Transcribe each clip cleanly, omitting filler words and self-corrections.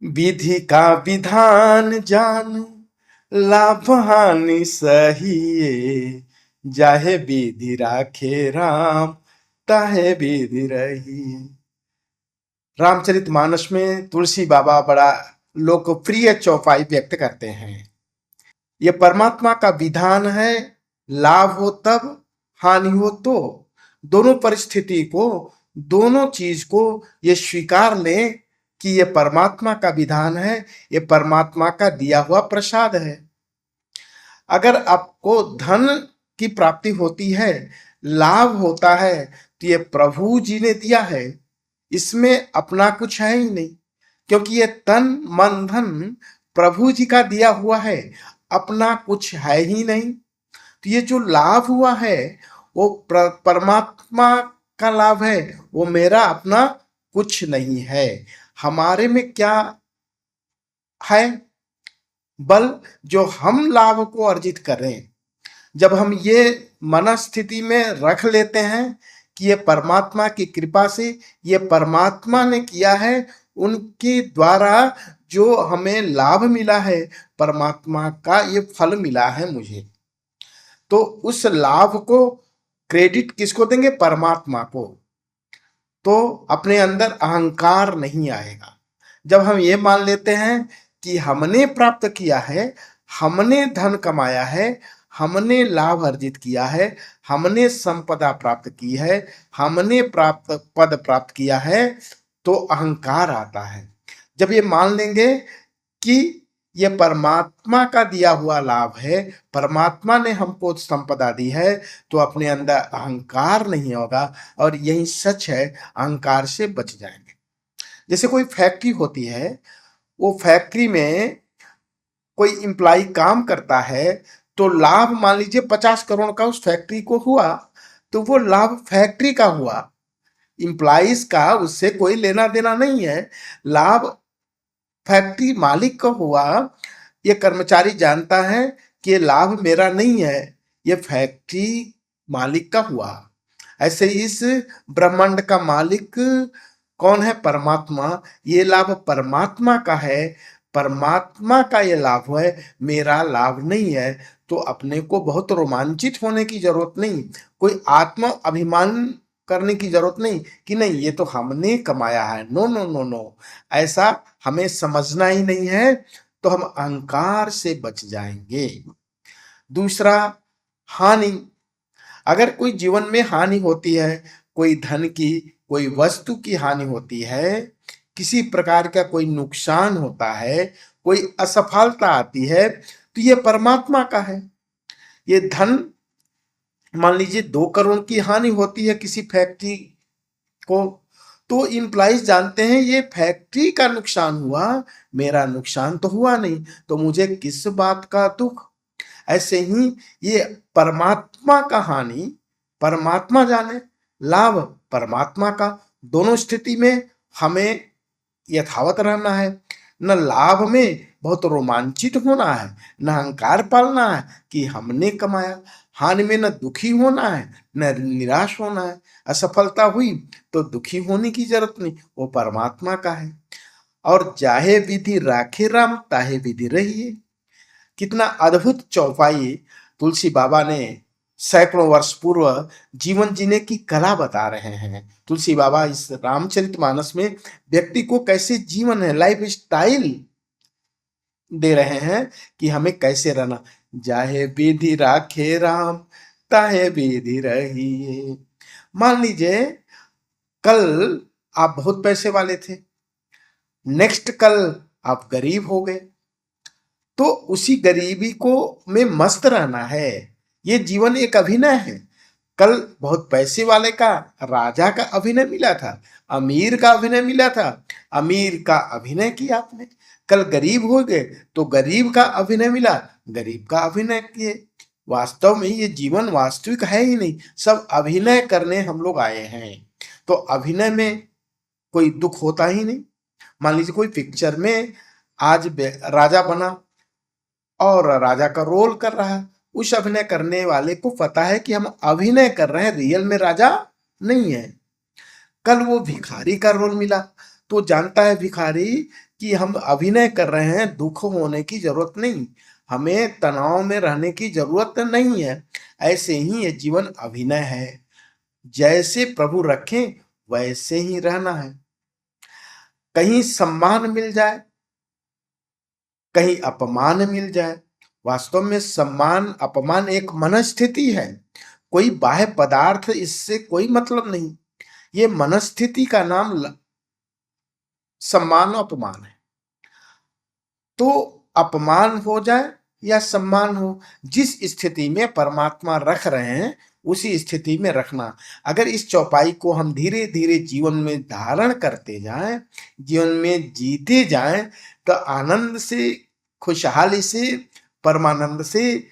विधि का विधान जान, लाभ हानि सहिए। जाहे विधि राखे राम, ताहे विधि रहिए। रामचरितमानस में तुलसी बाबा बड़ा लोकप्रिय चौपाई व्यक्त करते हैं। ये परमात्मा का विधान है, लाभ हो तब, हानि हो तो। दोनों परिस्थिति को, दोनों चीज को ये स्वीकार लें कि ये परमात्मा का विधान है, ये परमात्मा का दिया हुआ प्रसाद है। अगर आपको धन की प्राप्ति होती है, लाभ होता है, तो ये प्रभु जी ने दिया है, इसमें अपना कुछ है ही नहीं। क्योंकि ये तन मन धन प्रभु जी का दिया हुआ है, अपना कुछ है ही नहीं। तो ये जो लाभ हुआ है वो परमात्मा का लाभ है, वो मेरा अपना कुछ नहीं है। हमारे में क्या है बल, जो हम लाभ को अर्जित करें। जब हम ये मनस्थिति में रख लेते हैं कि ये परमात्मा की कृपा से, ये परमात्मा ने किया है, उनके द्वारा जो हमें लाभ मिला है, परमात्मा का ये फल मिला है मुझे, तो उस लाभ को क्रेडिट किसको देंगे? परमात्मा को। तो अपने अंदर अहंकार नहीं आएगा। जब हम ये मान लेते हैं कि हमने प्राप्त किया है, हमने धन कमाया है, हमने लाभ अर्जित किया है, हमने संपदा प्राप्त की है, हमने प्राप्त पद प्राप्त किया है, तो अहंकार आता है। जब ये मान लेंगे कि ये परमात्मा का दिया हुआ लाभ है, परमात्मा ने हमको संपदा दी है, तो अपने अंदर अहंकार नहीं होगा। और यही सच है, अहंकार से बच जाएंगे। जैसे कोई फैक्ट्री होती है, वो फैक्ट्री में कोई इम्प्लाई काम करता है, तो लाभ मान लीजिए 50 करोड़ का उस फैक्ट्री को हुआ, तो वो लाभ फैक्ट्री का हुआ, इम्प्लाइज का उससे कोई लेना देना नहीं है। लाभ फैक्ट्री मालिक का हुआ। ये कर्मचारी जानता है कि ये लाभ मेरा नहीं है, ये फैक्ट्री मालिक का हुआ। ऐसे इस ब्रह्मांड का मालिक कौन है? परमात्मा। ये लाभ परमात्मा का है, परमात्मा का ये लाभ है, मेरा लाभ नहीं है। तो अपने को बहुत रोमांचित होने की जरूरत नहीं, कोई आत्म अभिमान करने की जरूरत नहीं कि नहीं ये तो हमने कमाया है। नो नो नो नो, ऐसा हमें समझना ही नहीं है, तो हम अहंकार से बच जाएंगे। दूसरा, हानि। अगर कोई जीवन में हानि होती है, कोई धन की, कोई वस्तु की हानि होती है, किसी प्रकार का कोई नुकसान होता है, कोई असफलता आती है, तो ये परमात्मा का है। ये धन, मान लीजिए 2 करोड़ की हानि होती है किसी फैक्ट्री को, तो इम्प्लाइज जानते हैं ये फैक्ट्री का नुकसान हुआ, मेरा नुकसान तो हुआ नहीं, तो मुझे किस बात का दुख। ऐसे ही ये परमात्मा का हानि परमात्मा जाने, लाभ परमात्मा का। दोनों स्थिति में हमें यथावत रहना है। न लाभ में बहुत रोमांचित होना है, न अहंकार पालना है कि हमने कमाया। हानि में न दुखी होना है, न निराश होना है। असफलता हुई तो दुखी होने की जरूरत नहीं, वो परमात्मा का है। और जाहे विधि राखे राम, ताहे विधि रहिए। कितना अद्भुत चौपाई तुलसी बाबा ने सैकड़ों वर्ष पूर्व जीवन जीने की कला बता रहे हैं। तुलसी बाबा इस रामचरितमानस में व्यक्ति को कैसे जीवन है, लाइफ स्टाइल दे रहे हैं कि हमें कैसे रहना। जाहे विधि राखे राम, ताहे विधि रहिए। मान लीजिए कल आप बहुत पैसे वाले थे, नेक्स्ट कल आप गरीब हो गए, तो उसी गरीबी को में मस्त रहना है। ये जीवन एक अभिनय है। कल बहुत पैसे वाले का, राजा का अभिनय मिला था, अमीर का अभिनय मिला था, अमीर का अभिनय किया आपने। कल गरीब हो गए तो गरीब का अभिनय मिला, गरीब का अभिनय किए। वास्तव में ये जीवन वास्तविक है ही नहीं, सब अभिनय करने हम लोग आए हैं। तो अभिनय में कोई दुख होता ही नहीं। मान लीजिए कोई पिक्चर में आज राजा बना और राजा का रोल कर रहा है, उस अभिनय करने वाले को पता है कि हम अभिनय कर रहे हैं, रियल में राजा नहीं है। कल वो भिखारी का रोल मिला, तो जानता है भिखारी कि हम अभिनय कर रहे हैं, दुख होने की जरूरत नहीं, हमें तनाव में रहने की जरूरत नहीं है। ऐसे ही ये जीवन अभिनय है, जैसे प्रभु रखें वैसे ही रहना है। कहीं सम्मान मिल जाए, कहीं अपमान मिल जाए। वास्तव में सम्मान अपमान एक मनस्थिति है, कोई बाह्य पदार्थ इससे कोई मतलब नहीं। ये मनस्थिति का नाम सम्मान और अपमान है। तो अपमान हो जाए या सम्मान हो, जिस स्थिति में परमात्मा रख रहे हैं उसी स्थिति में रखना। अगर इस चौपाई को हम धीरे धीरे जीवन में धारण करते जाएं, जीवन में जीते जाएं, तो आनंद से, खुशहाली से, परमानंद से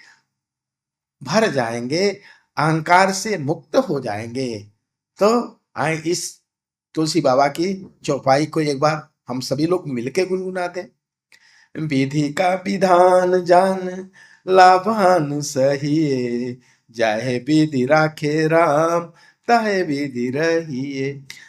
भर जाएंगे, अहंकार से मुक्त हो जाएंगे। तो आए इस तुलसी बाबा की चौपाई को एक बार हम सभी लोग मिलके गुनगुनाते हैं। विधि का विधान जान लाभान सहिए, जाहे विधि राखे राम ताहे विधि रहिए।